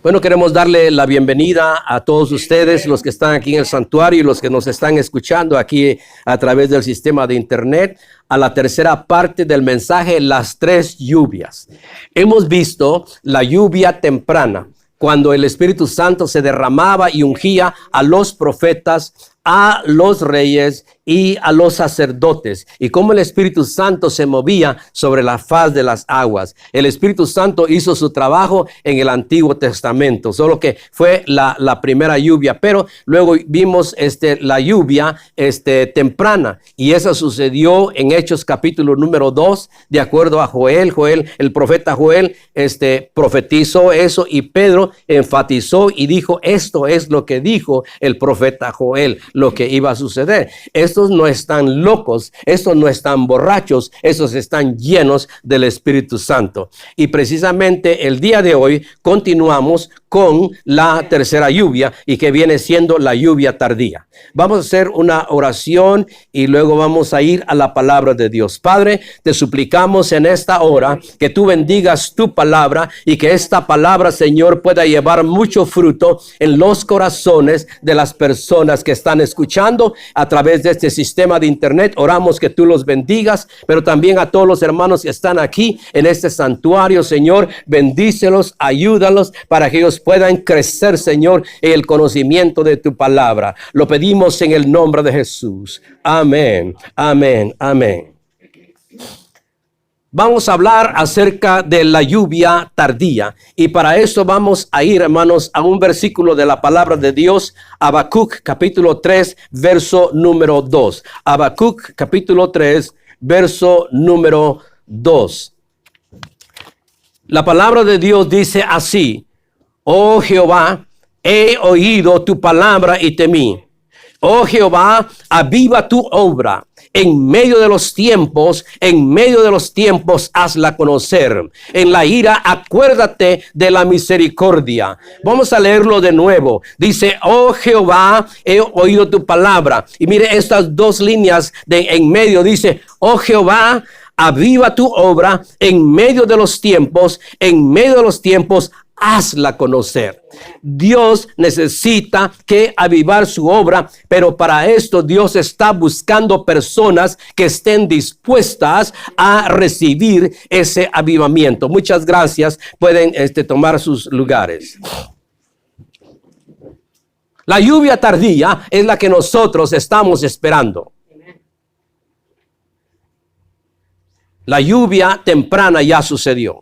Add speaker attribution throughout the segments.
Speaker 1: Bueno, queremos darle la bienvenida a todos ustedes, los que están aquí en el santuario y los que nos están escuchando aquí a través del sistema de internet, a la tercera parte del mensaje, las tres lluvias. Hemos visto la lluvia temprana, cuando el Espíritu Santo se derramaba y ungía a los profetas, a los reyes y a los sacerdotes, y cómo el Espíritu Santo se movía sobre la faz de las aguas. El Espíritu Santo hizo su trabajo en el Antiguo Testamento, solo que fue la primera lluvia, pero luego vimos la lluvia temprana, y eso sucedió en Hechos capítulo número 2, de acuerdo a Joel, el profeta Joel, profetizó eso, y Pedro enfatizó y dijo, esto es lo que dijo el profeta Joel, lo que iba a suceder. Estos no están locos, estos no están borrachos, estos están llenos del Espíritu Santo. Y precisamente el día de hoy continuamos con la tercera lluvia, y que viene siendo la lluvia tardía. Vamos a hacer una oración y luego vamos a ir a la palabra de Dios. Padre, te suplicamos en esta hora que tú bendigas tu palabra y que esta palabra, Señor, pueda llevar mucho fruto en los corazones de las personas que están escuchando a través de este sistema de internet. Oramos que tú los bendigas, pero también a todos los hermanos que están aquí en este santuario, Señor, bendícelos, ayúdalos para que ellos puedan crecer, Señor, en el conocimiento de tu palabra. Lo pedimos en el nombre de Jesús. Amén, amén, amén. Vamos a hablar acerca de la lluvia tardía, y para eso vamos a ir, hermanos, a un versículo de la palabra de Dios, Habacuc capítulo 3, verso número 2. Habacuc capítulo 3, verso número 2. La palabra de Dios dice así: Oh Jehová, he oído tu palabra y temí. Oh Jehová, aviva tu obra. En medio de los tiempos, hazla conocer. En la ira, acuérdate de la misericordia. Vamos a leerlo de nuevo. Dice, oh Jehová, he oído tu palabra. Y mire estas dos líneas en medio. Dice, oh Jehová, aviva tu obra en medio de los tiempos, hazla conocer. Dios necesita que avivar su obra, pero para esto Dios está buscando personas que estén dispuestas a recibir ese avivamiento. Muchas gracias. Pueden tomar sus lugares. La lluvia tardía es la que nosotros estamos esperando. La lluvia temprana ya sucedió.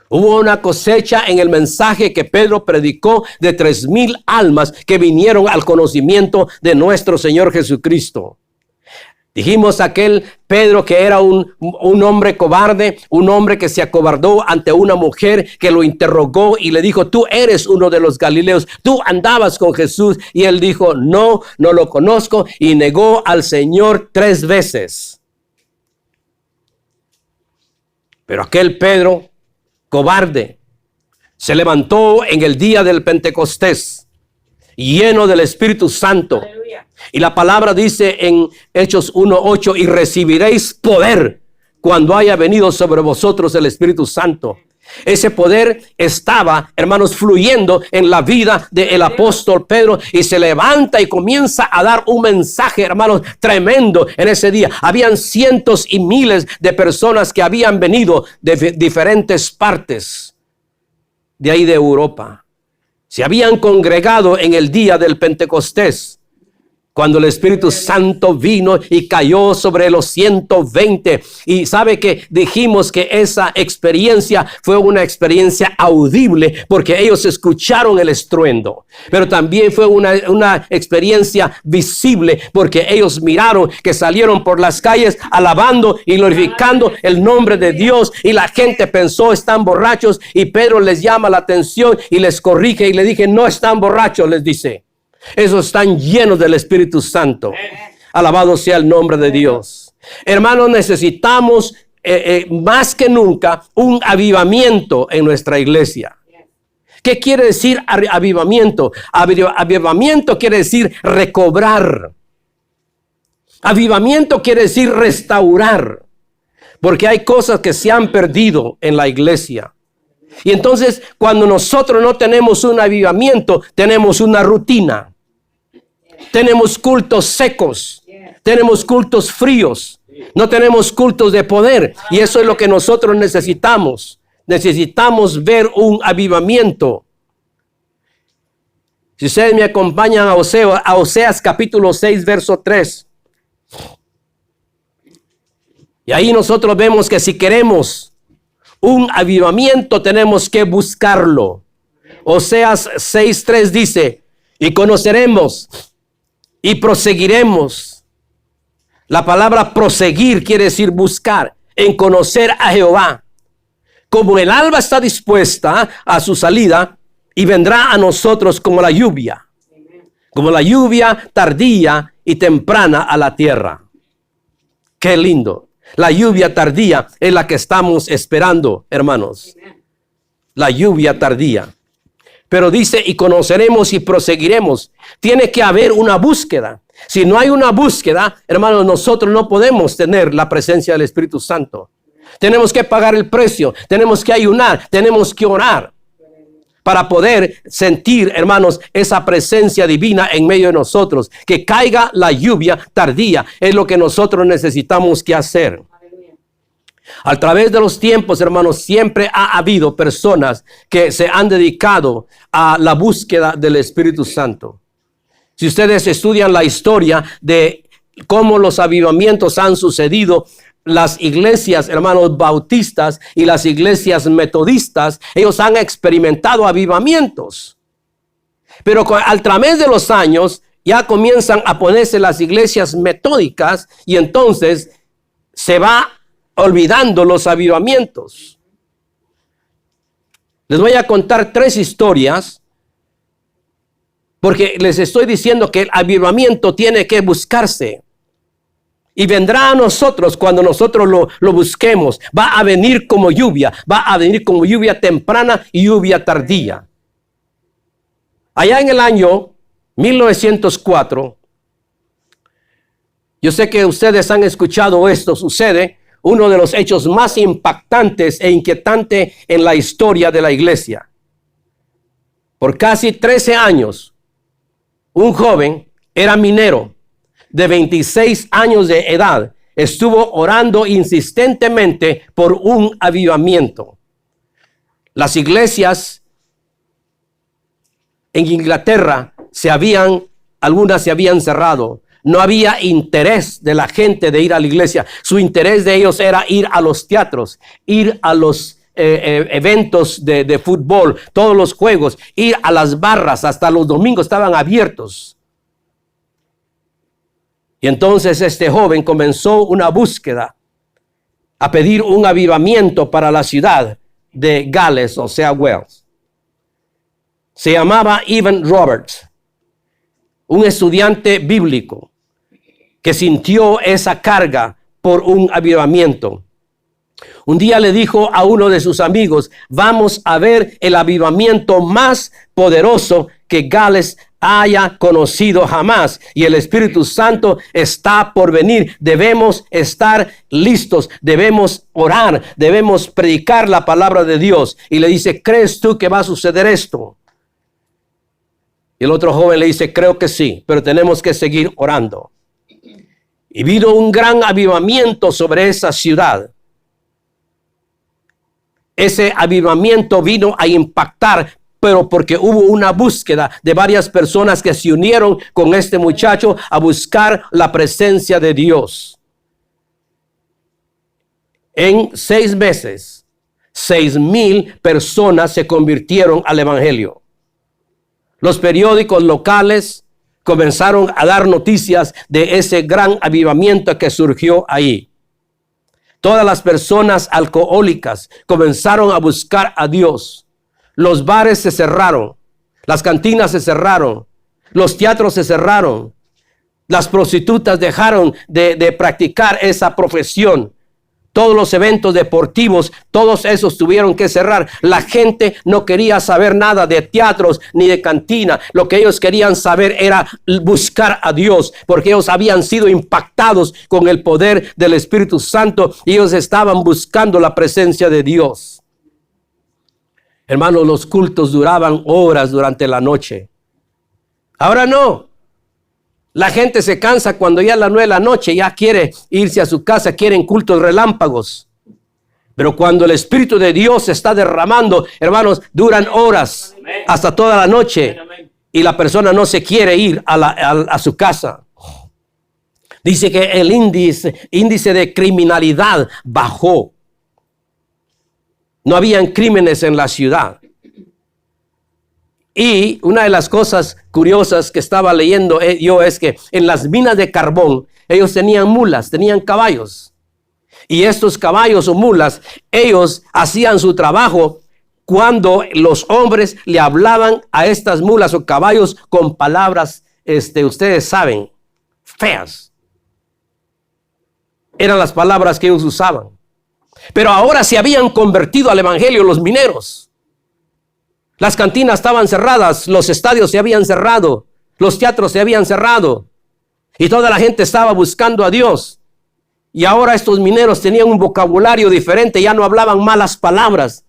Speaker 1: Hubo una cosecha en el mensaje que Pedro predicó de 3,000 almas que vinieron al conocimiento de nuestro Señor Jesucristo. Dijimos aquel Pedro que era un hombre cobarde, un hombre que se acobardó ante una mujer que lo interrogó y le dijo, tú eres uno de los Galileos, tú andabas con Jesús. Y él dijo, no lo conozco, y negó al Señor 3 veces. Pero aquel Pedro cobarde se levantó en el día del Pentecostés, lleno del Espíritu Santo. Aleluya. Y la palabra dice en Hechos 1:8, y recibiréis poder cuando haya venido sobre vosotros el Espíritu Santo. Ese poder estaba, hermanos, fluyendo en la vida del apóstol Pedro, y se levanta y comienza a dar un mensaje, hermanos, tremendo en ese día. Habían cientos y miles de personas que habían venido de diferentes partes de ahí de Europa. Se habían congregado en el día del Pentecostés, cuando el Espíritu Santo vino y cayó sobre los 120. Y sabe que dijimos que esa experiencia fue una experiencia audible, porque ellos escucharon el estruendo. Pero también fue una experiencia visible, porque ellos miraron que salieron por las calles alabando y glorificando el nombre de Dios. Y la gente pensó, están borrachos. Y Pedro les llama la atención y les corrige y le dije, no están borrachos, les dice. Esos están llenos del Espíritu Santo. Alabado sea el nombre de Dios. Hermanos, necesitamos más que nunca un avivamiento en nuestra iglesia. ¿Qué quiere decir avivamiento? Avivamiento quiere decir recobrar. Avivamiento quiere decir restaurar. Porque hay cosas que se han perdido en la iglesia. Y entonces, cuando nosotros no tenemos un avivamiento, tenemos una rutina. Tenemos cultos secos. Tenemos cultos fríos. No tenemos cultos de poder. Y eso es lo que nosotros necesitamos. Necesitamos ver un avivamiento. Si ustedes me acompañan a Oseas capítulo 6, verso 3. Y ahí nosotros vemos que si queremos un avivamiento, tenemos que buscarlo. Oseas 6:3 dice, y conoceremos y proseguiremos. La palabra proseguir quiere decir buscar, en conocer a Jehová. Como el alba está dispuesta a su salida y vendrá a nosotros como la lluvia tardía y temprana a la tierra. Qué lindo. La lluvia tardía es la que estamos esperando, hermanos. La lluvia tardía. Pero dice, y conoceremos y proseguiremos. Tiene que haber una búsqueda. Si no hay una búsqueda, hermanos, nosotros no podemos tener la presencia del Espíritu Santo. Tenemos que pagar el precio. Tenemos que ayunar. Tenemos que orar. Para poder sentir, hermanos, esa presencia divina en medio de nosotros. Que caiga la lluvia tardía. Es lo que nosotros necesitamos que hacer. A través de los tiempos, hermanos, siempre ha habido personas que se han dedicado a la búsqueda del Espíritu Santo. Si ustedes estudian la historia de cómo los avivamientos han sucedido, las iglesias, hermanos, bautistas y las iglesias metodistas, ellos han experimentado avivamientos. Pero a través de los años ya comienzan a ponerse las iglesias metódicas y entonces se va olvidando los avivamientos. Les voy a contar 3 historias porque les estoy diciendo que el avivamiento tiene que buscarse. Y vendrá a nosotros cuando nosotros lo busquemos. Va a venir como lluvia. Va a venir como lluvia temprana y lluvia tardía. Allá en el año 1904, yo sé que ustedes han escuchado esto, sucede uno de los hechos más impactantes e inquietantes en la historia de la iglesia. Por casi 13 años, un joven era minero de 26 años de edad, estuvo orando insistentemente por un avivamiento. Las iglesias en Inglaterra algunas se habían cerrado. No había interés de la gente de ir a la iglesia. Su interés de ellos era ir a los teatros, ir a los eventos de fútbol, todos los juegos, ir a las barras, hasta los domingos estaban abiertos. Y entonces este joven comenzó una búsqueda a pedir un avivamiento para la ciudad de Gales, o sea, Wales. Se llamaba Evan Roberts, un estudiante bíblico que sintió esa carga por un avivamiento. Un día le dijo a uno de sus amigos, vamos a ver el avivamiento más poderoso que Gales haya conocido jamás. Y el Espíritu Santo está por venir. Debemos estar listos. Debemos orar. Debemos predicar la palabra de Dios. Y le dice, ¿crees tú que va a suceder esto? Y el otro joven le dice, creo que sí, pero tenemos que seguir orando. Y vino un gran avivamiento sobre esa ciudad. Ese avivamiento vino a impactar, pero porque hubo una búsqueda de varias personas que se unieron con este muchacho a buscar la presencia de Dios. En 6 meses, 6,000 personas se convirtieron al evangelio. Los periódicos locales comenzaron a dar noticias de ese gran avivamiento que surgió ahí. Todas las personas alcohólicas comenzaron a buscar a Dios. Los bares se cerraron, las cantinas se cerraron, los teatros se cerraron. Las prostitutas dejaron de practicar esa profesión. Todos los eventos deportivos, todos esos tuvieron que cerrar. La gente no quería saber nada de teatros ni de cantina. Lo que ellos querían saber era buscar a Dios, porque ellos habían sido impactados con el poder del Espíritu Santo y ellos estaban buscando la presencia de Dios. Hermanos, los cultos duraban horas durante la noche. Ahora no. La gente se cansa cuando ya a las 9 de la noche ya quiere irse a su casa, quieren cultos relámpagos. Pero cuando el Espíritu de Dios se está derramando, hermanos, duran horas hasta toda la noche y la persona no se quiere ir a su casa. Dice que el índice de criminalidad bajó. No habían crímenes en la ciudad. Y una de las cosas curiosas que estaba leyendo yo es que en las minas de carbón ellos tenían mulas, tenían caballos. Y estos caballos o mulas, ellos hacían su trabajo cuando los hombres le hablaban a estas mulas o caballos con palabras, ustedes saben, feas. Eran las palabras que ellos usaban. Pero ahora se habían convertido al evangelio los mineros. Las cantinas estaban cerradas, los estadios se habían cerrado, los teatros se habían cerrado. Y toda la gente estaba buscando a Dios. Y ahora estos mineros tenían un vocabulario diferente, ya no hablaban malas palabras.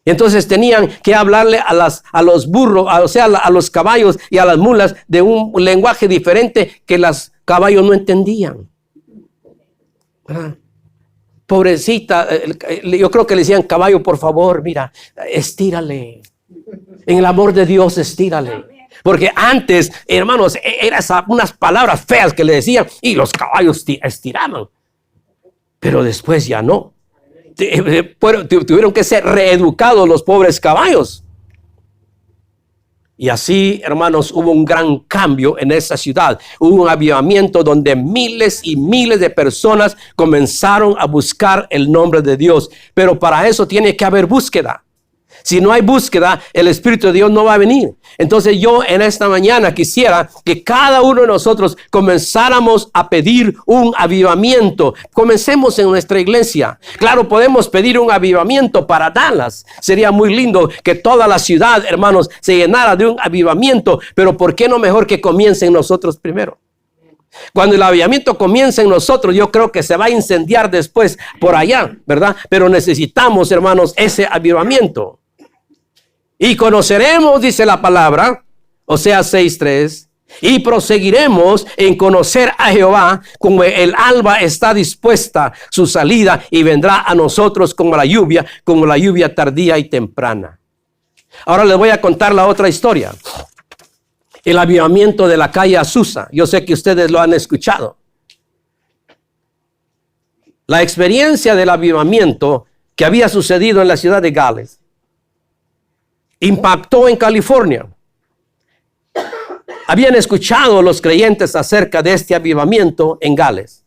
Speaker 1: Y entonces tenían que hablarle a los burros, a los caballos y a las mulas de un lenguaje diferente que los caballos no entendían. ¿Verdad? Pobrecita, yo creo que le decían, caballo, por favor, mira, estírale. En el amor de Dios, estírale. Porque antes, hermanos, eran unas palabras feas que le decían y los caballos estiraban. Pero después ya no. Tuvieron que ser reeducados los pobres caballos. Y así, hermanos, hubo un gran cambio en esa ciudad. Hubo un avivamiento donde miles y miles de personas comenzaron a buscar el nombre de Dios. Pero para eso tiene que haber búsqueda. Si no hay búsqueda, el Espíritu de Dios no va a venir. Entonces yo en esta mañana quisiera que cada uno de nosotros comenzáramos a pedir un avivamiento. Comencemos en nuestra iglesia. Claro, podemos pedir un avivamiento para Dallas. Sería muy lindo que toda la ciudad, hermanos, se llenara de un avivamiento. Pero ¿por qué no mejor que comience en nosotros primero? Cuando el avivamiento comienza en nosotros, yo creo que se va a incendiar después por allá, ¿verdad? Pero necesitamos, hermanos, ese avivamiento. Y conoceremos, dice la palabra, Oseas 6:3, y proseguiremos en conocer a Jehová como el alba está dispuesta su salida y vendrá a nosotros como la lluvia tardía y temprana. Ahora les voy a contar la otra historia. El avivamiento de la calle Azusa. Yo sé que ustedes lo han escuchado. La experiencia del avivamiento que había sucedido en la ciudad de Gales impactó en California. Habían escuchado los creyentes acerca de este avivamiento en Gales,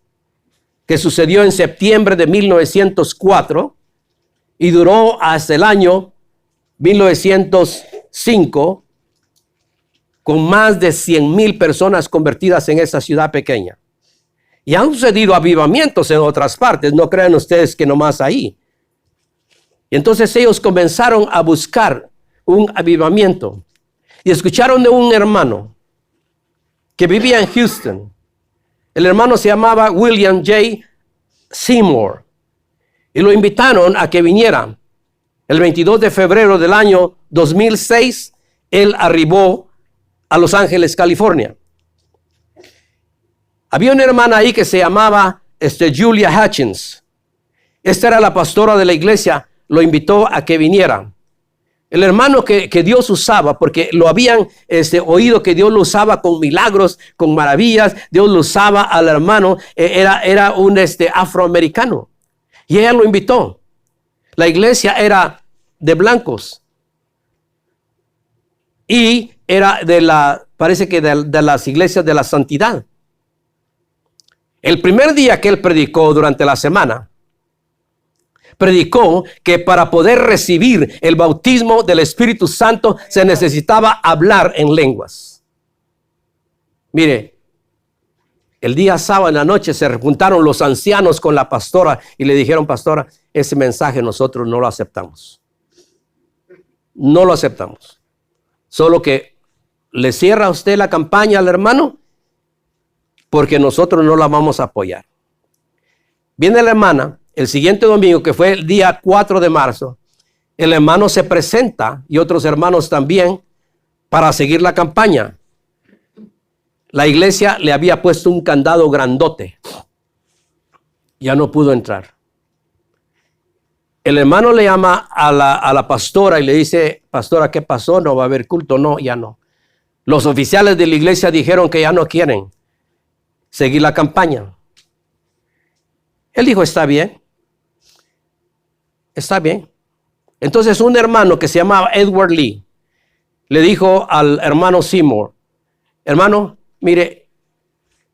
Speaker 1: que sucedió en septiembre de 1904 y duró hasta el año 1905, con más de 100,000 personas convertidas en esa ciudad pequeña. Y han sucedido avivamientos en otras partes, no crean ustedes que nomás ahí. Y entonces ellos comenzaron a buscar un avivamiento. Y escucharon de un hermano que vivía en Houston. El hermano se llamaba William J. Seymour. Y lo invitaron a que viniera. El 22 de febrero del año 2006, él arribó a Los Ángeles, California. Había una hermana ahí que se llamaba Julia Hutchins. Esta era la pastora de la iglesia, lo invitó a que viniera. El hermano que Dios usaba, porque lo habían oído que Dios lo usaba con milagros, con maravillas. Dios lo usaba al hermano, era un afroamericano. Y ella lo invitó. La iglesia era de blancos. Y era parece que de las iglesias de la santidad. El primer día que él predicó durante la semana, predicó que para poder recibir el bautismo del Espíritu Santo se necesitaba hablar en lenguas. Mire, el día sábado en la noche se juntaron los ancianos con la pastora y le dijeron: pastora, ese mensaje nosotros no lo aceptamos. No lo aceptamos. Solo que le cierra usted la campaña al hermano, porque nosotros no la vamos a apoyar. Viene la hermana el siguiente domingo, que fue el día 4 de marzo, el hermano se presenta y otros hermanos también para seguir la campaña. La iglesia le había puesto un candado grandote. Ya no pudo entrar. El hermano le llama a la pastora y le dice, pastora, ¿qué pasó? ¿No va a haber culto? No, ya no. Los oficiales de la iglesia dijeron que ya no quieren seguir la campaña. Él dijo, está bien. Está bien. Entonces un hermano que se llamaba Edward Lee le dijo al hermano Seymour, hermano, mire,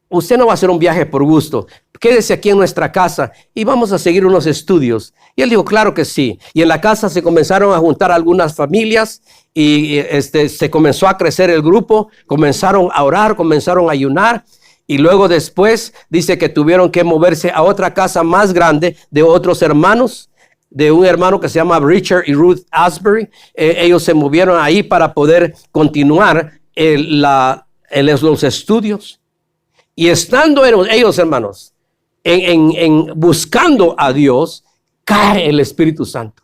Speaker 1: usted no va a hacer un viaje por gusto. Quédese aquí en nuestra casa y vamos a seguir unos estudios. Y él dijo, claro que sí. Y en la casa se comenzaron a juntar algunas familias y se comenzó a crecer el grupo. Comenzaron a orar, comenzaron a ayunar. Y luego después dice que tuvieron que moverse a otra casa más grande de otros hermanos, de un hermano que se llama Richard y Ruth Asbury. Ellos se movieron ahí para poder continuar los estudios. Y estando ellos, hermanos, buscando a Dios, cae el Espíritu Santo.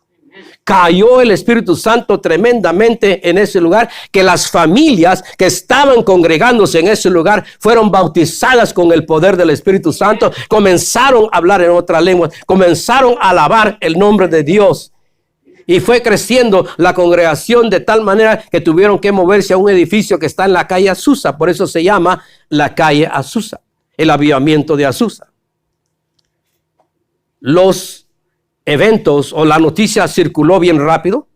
Speaker 1: Cayó el Espíritu Santo tremendamente en ese lugar, que las familias que estaban congregándose en ese lugar fueron bautizadas con el poder del Espíritu Santo, comenzaron a hablar en otra lengua, comenzaron a alabar el nombre de Dios. Y fue creciendo la congregación de tal manera que tuvieron que moverse a un edificio que está en la calle Azusa. Por eso se llama la calle Azusa, el avivamiento de Azusa. Los eventos o la noticia circuló bien rápido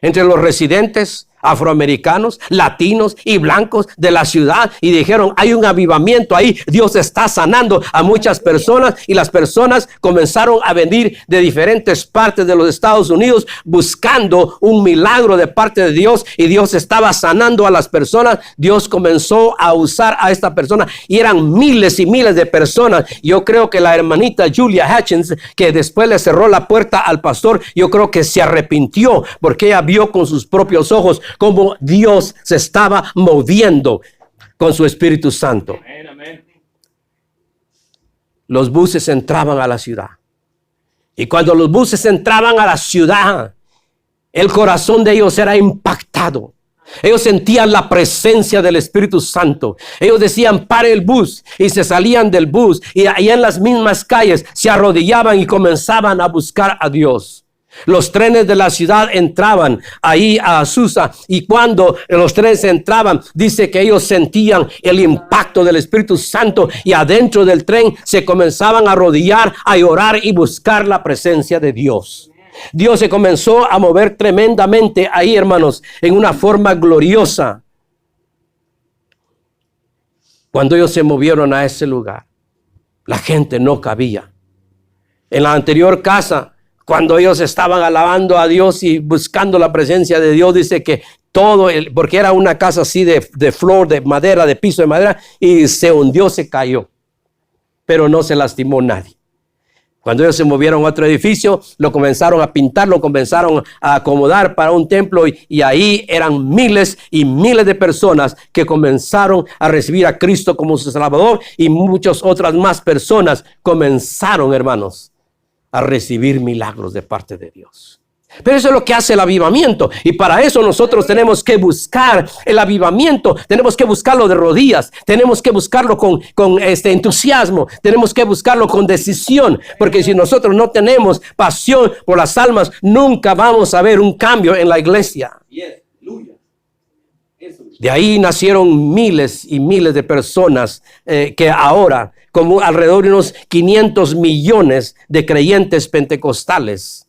Speaker 1: entre los residentes afroamericanos, latinos y blancos de la ciudad, y dijeron, hay un avivamiento ahí, Dios está sanando a muchas personas, y las personas comenzaron a venir de diferentes partes de los Estados Unidos buscando un milagro de parte de Dios, y Dios estaba sanando a las personas. Dios comenzó a usar a esta persona y eran miles y miles de personas. Yo creo que la hermanita Julia Hutchins, que después le cerró la puerta al pastor, yo creo que se arrepintió porque ella vio con sus propios ojos cómo Dios se estaba moviendo con su Espíritu Santo. Amén. Los buses entraban a la ciudad. Y cuando los buses entraban a la ciudad, el corazón de ellos era impactado. Ellos sentían la presencia del Espíritu Santo. Ellos decían, pare el bus, y se salían del bus, y allá en las mismas calles se arrodillaban y comenzaban a buscar a Dios. Los trenes de la ciudad entraban ahí a Azusa, y cuando los trenes entraban, dice que ellos sentían el impacto del Espíritu Santo, y adentro del tren se comenzaban a arrodillar, a orar y buscar la presencia de Dios. Dios se comenzó a mover tremendamente ahí, hermanos, en una forma gloriosa. Cuando ellos se movieron a ese lugar, la gente no cabía. En la anterior casa, cuando ellos estaban alabando a Dios y buscando la presencia de Dios, dice que porque era una casa así de flor, de madera, de piso de madera, y se hundió, se cayó, pero no se lastimó nadie. Cuando ellos se movieron a otro edificio, lo comenzaron a pintar, lo comenzaron a acomodar para un templo, y ahí eran miles y miles de personas que comenzaron a recibir a Cristo como su Salvador, y muchas otras más personas comenzaron, hermanos, a recibir milagros de parte de Dios. Pero eso es lo que hace el avivamiento, y para eso nosotros tenemos que buscar el avivamiento. Tenemos que buscarlo de rodillas, tenemos que buscarlo con entusiasmo, tenemos que buscarlo con decisión, porque si nosotros no tenemos pasión por las almas, nunca vamos a ver un cambio en la iglesia. De ahí nacieron miles y miles de personas que ahora, como alrededor de unos 500 millones de creyentes pentecostales.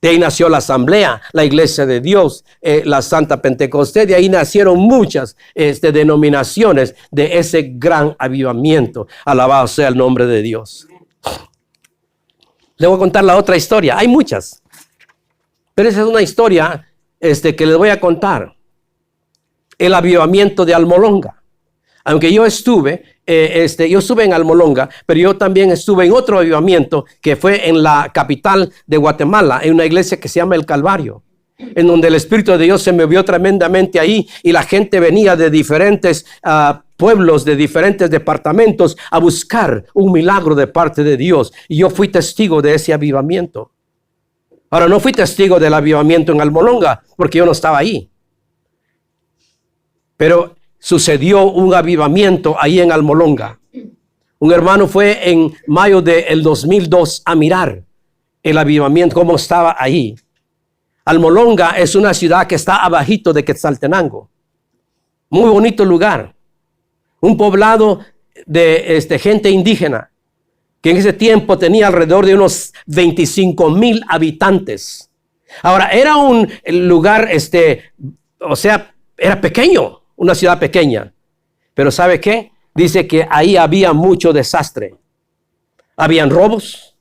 Speaker 1: De ahí nació la Asamblea, la Iglesia de Dios, la Santa Pentecostés. De ahí nacieron muchas denominaciones de ese gran avivamiento. Alabado sea el nombre de Dios. Le voy a contar la otra historia. Hay muchas, pero esa es una historia que les voy a contar. El avivamiento de Almolonga. Aunque yo estuve en Almolonga, pero yo también estuve en otro avivamiento que fue en la capital de Guatemala, en una iglesia que se llama El Calvario, en donde el Espíritu de Dios se movió tremendamente ahí, y la gente venía de diferentes pueblos, de diferentes departamentos, a buscar un milagro de parte de Dios, y yo fui testigo de ese avivamiento. Ahora, no fui testigo del avivamiento en Almolonga porque yo no estaba ahí. Pero sucedió un avivamiento ahí en Almolonga. Un hermano fue en mayo del 2002 a mirar el avivamiento, cómo estaba ahí. Almolonga es una ciudad que está abajito de Quetzaltenango. Muy bonito lugar. Un poblado de gente indígena que en ese tiempo tenía alrededor de unos 25,000 habitantes. Ahora, era un lugar, era pequeño, una ciudad pequeña. Pero ¿sabe qué? Dice que ahí había mucho desastre. Habían robos,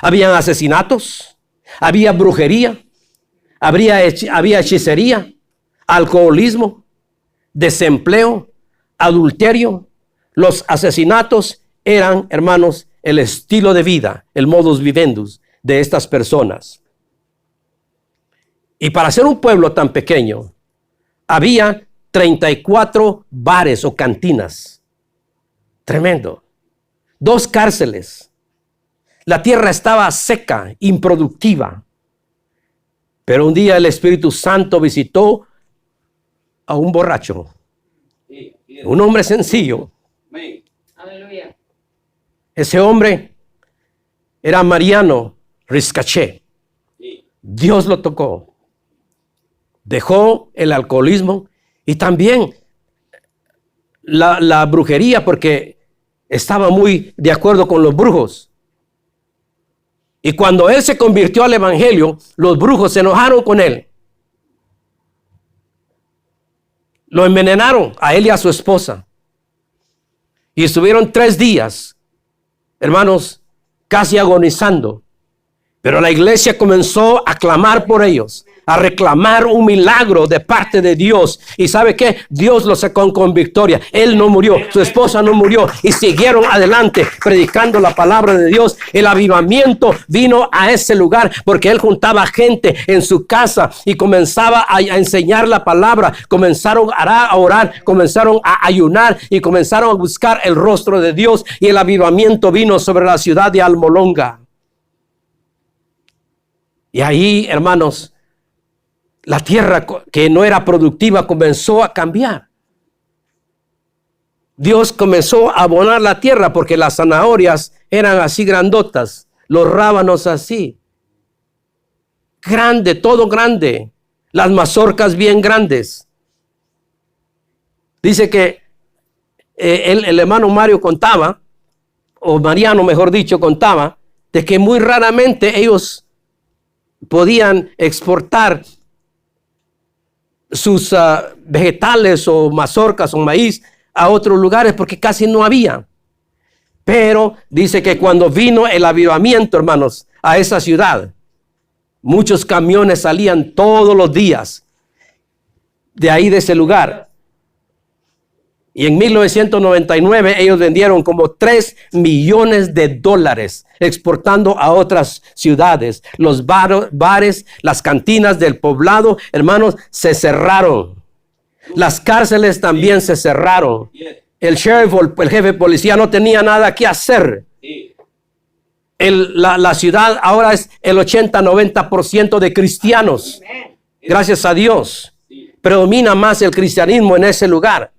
Speaker 1: habían asesinatos, había brujería, había hechicería, alcoholismo, desempleo, adulterio. Los asesinatos eran, hermanos, el estilo de vida, el modus vivendus de estas personas. Y para ser un pueblo tan pequeño, había 34 bares o cantinas. Tremendo. 2 cárceles. La tierra estaba seca, improductiva. Pero un día el Espíritu Santo visitó a un borracho, un hombre sencillo.
Speaker 2: Aleluya.
Speaker 1: Ese hombre era Mariano Riscaché. Dios lo tocó. Dejó el alcoholismo y también la brujería, porque estaba muy de acuerdo con los brujos. Y cuando él se convirtió al evangelio, los brujos se enojaron con él. Lo envenenaron a él y a su esposa. Y estuvieron 3 días, hermanos, casi agonizando. Pero la iglesia comenzó a clamar por ellos, a reclamar un milagro de parte de Dios. ¿Y sabe qué? Dios lo sacó con victoria. Él no murió, su esposa no murió, y siguieron adelante predicando la palabra de Dios. El avivamiento vino a ese lugar porque él juntaba gente en su casa y comenzaba a enseñar la palabra. Comenzaron a orar, comenzaron a ayunar y comenzaron a buscar el rostro de Dios, y el avivamiento vino sobre la ciudad de Almolonga. Y ahí, hermanos, la tierra que no era productiva comenzó a cambiar. Dios comenzó a abonar la tierra porque las zanahorias eran así grandotas, los rábanos así. Grande, todo grande. Las mazorcas bien grandes. Dice que el hermano Mario contaba, o Mariano mejor dicho, contaba, de que muy raramente ellos podían exportar sus vegetales o mazorcas o maíz a otros lugares porque casi no había. Pero dice que cuando vino el avivamiento, hermanos, a esa ciudad, muchos camiones salían todos los días de ahí, de ese lugar. Y en 1999 ellos vendieron como $3 millones exportando a otras ciudades. Los bares, las cantinas del poblado, hermanos, se cerraron. Las cárceles también se cerraron. El sheriff, el jefe de policía, no tenía nada que hacer. La ciudad ahora es el 80-90% de cristianos. Gracias a Dios. Predomina más el cristianismo en ese lugar.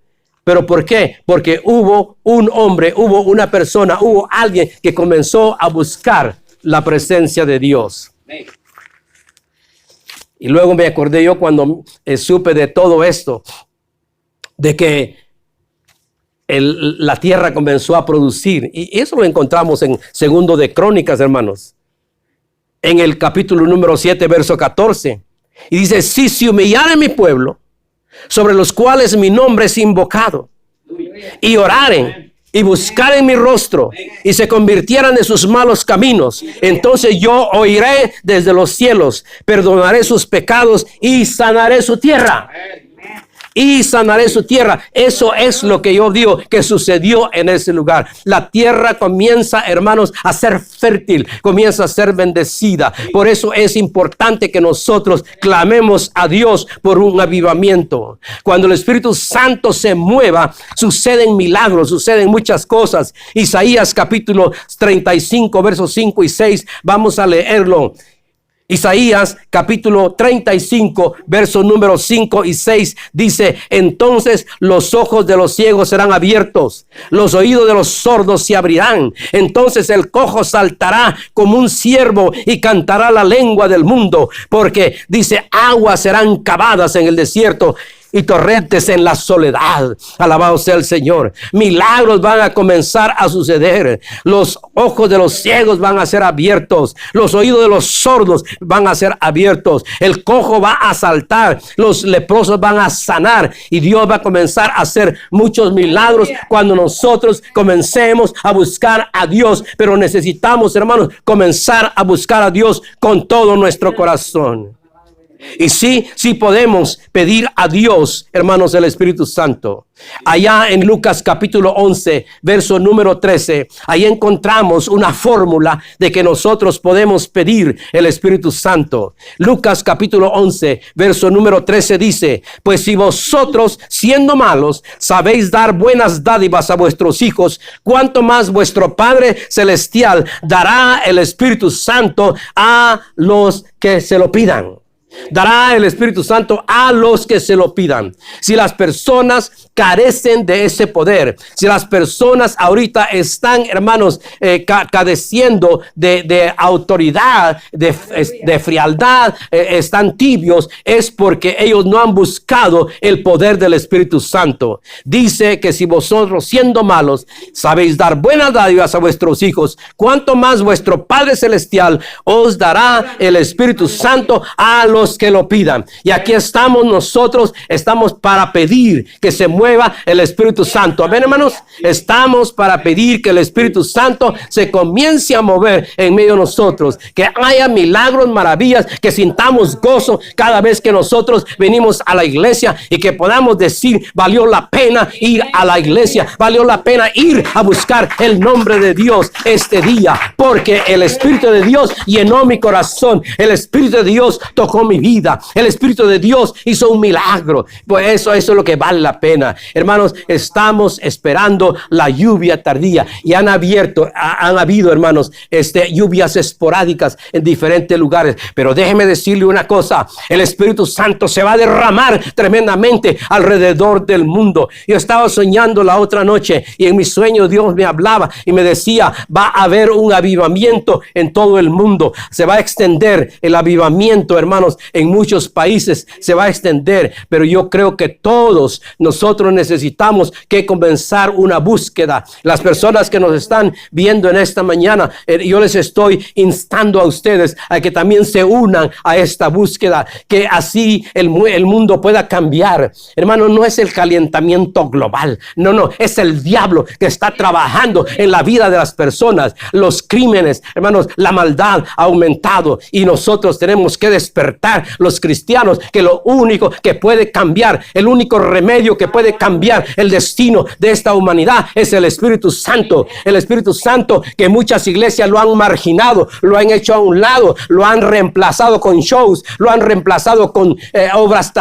Speaker 1: ¿Pero por qué? Porque hubo un hombre, hubo una persona, hubo alguien que comenzó a buscar la presencia de Dios. Y luego me acordé yo cuando supe de todo esto, de que la tierra comenzó a producir. Y eso lo encontramos en 2 de Crónicas, hermanos. En el capítulo número 7, verso 14. Y dice, si se humillare mi pueblo, sobre los cuales mi nombre es invocado, y oraren y buscaren mi rostro y se convirtieran de sus malos caminos, entonces yo oiré desde los cielos, perdonaré sus pecados y sanaré su tierra. Y sanaré su tierra. Eso es lo que yo digo que sucedió en ese lugar. La tierra comienza, hermanos, a ser fértil, comienza a ser bendecida. Por eso es importante que nosotros clamemos a Dios por un avivamiento. Cuando el Espíritu Santo se mueva, suceden milagros, suceden muchas cosas. Isaías capítulo 35, versos 5 y 6, vamos a leerlo. Isaías capítulo 35, versos número 5 y 6 dice: entonces los ojos de los ciegos serán abiertos, los oídos de los sordos se abrirán. Entonces el cojo saltará como un ciervo y cantará la lengua del mundo, porque dice: aguas serán cavadas en el desierto y torrentes en la soledad. Alabado sea el Señor. Milagros van a comenzar a suceder. Los ojos de los ciegos van a ser abiertos. Los oídos de los sordos van a ser abiertos. El cojo va a saltar. Los leprosos van a sanar. Y Dios va a comenzar a hacer muchos milagros cuando nosotros comencemos a buscar a Dios. Pero necesitamos, hermanos, comenzar a buscar a Dios con todo nuestro corazón. Y sí podemos pedir a Dios, hermanos, el Espíritu Santo. Allá en Lucas capítulo 11, verso número 13, ahí encontramos una fórmula de que nosotros podemos pedir el Espíritu Santo. Lucas capítulo 11, verso número 13 dice: pues si vosotros, siendo malos, sabéis dar buenas dádivas a vuestros hijos, cuánto más vuestro Padre Celestial dará el Espíritu Santo a los que se lo pidan. Dará el Espíritu Santo a los que se lo pidan. Si las personas carecen de ese poder, si las personas ahorita están, hermanos, careciendo de autoridad, de frialdad, están tibios, es porque ellos no han buscado el poder del Espíritu Santo. Dice que si vosotros, siendo malos, sabéis dar buenas dádivas a vuestros hijos, cuánto más vuestro Padre Celestial os dará el Espíritu Santo a los que lo pidan. Y aquí estamos nosotros, estamos para pedir que se mueva el Espíritu Santo. Amén, hermanos. Estamos para pedir que el Espíritu Santo se comience a mover en medio de nosotros, que haya milagros, maravillas, que sintamos gozo cada vez que nosotros venimos a la iglesia y que podamos decir: valió la pena ir a la iglesia, valió la pena ir a buscar el nombre de Dios este día, porque el Espíritu de Dios llenó mi corazón, el Espíritu de Dios tocó mi vida, el Espíritu de Dios hizo un milagro. Pues eso es lo que vale la pena. Hermanos, estamos esperando la lluvia tardía y han habido, hermanos, lluvias esporádicas en diferentes lugares. Pero déjeme decirle una cosa: el Espíritu Santo se va a derramar tremendamente alrededor del mundo. Yo estaba soñando la otra noche y en mi sueño Dios me hablaba y me decía: va a haber un avivamiento en todo el mundo. Se va a extender el avivamiento, hermanos, en muchos países se va a extender. Pero yo creo que todos nosotros necesitamos que comenzar una búsqueda. Las personas que nos están viendo en esta mañana, yo les estoy instando a ustedes a que también se unan a esta búsqueda, que así el mundo pueda cambiar. Hermano, no es el calentamiento global, no, es el diablo que está trabajando en la vida de las personas. Los crímenes, hermanos, la maldad ha aumentado y nosotros tenemos que despertar, los cristianos, que lo único que puede cambiar, el único remedio que puede cambiar el destino de esta humanidad es el Espíritu Santo. El Espíritu Santo, que muchas iglesias lo han marginado, lo han hecho a un lado, lo han reemplazado con shows, lo han reemplazado con obras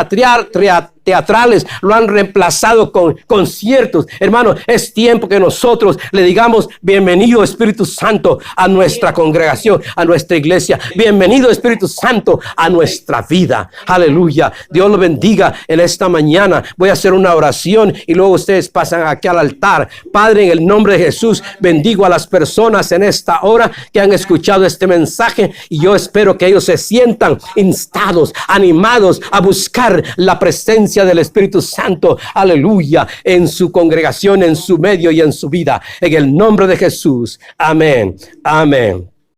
Speaker 1: teatrales, lo han reemplazado con conciertos. Hermano, es tiempo que nosotros le digamos: bienvenido Espíritu Santo a nuestra congregación, a nuestra iglesia. Bienvenido Espíritu Santo a nuestra vida. Aleluya. Dios lo bendiga en esta mañana. Voy a hacer una oración y luego ustedes pasan aquí al altar. Padre, en el nombre de Jesús, bendigo a las personas en esta hora que han escuchado este mensaje, y yo espero que ellos se sientan instados, animados a buscar la presencia del Espíritu Santo, aleluya, en su congregación, en su medio y en su vida. En el nombre de Jesús. Amén. Amén.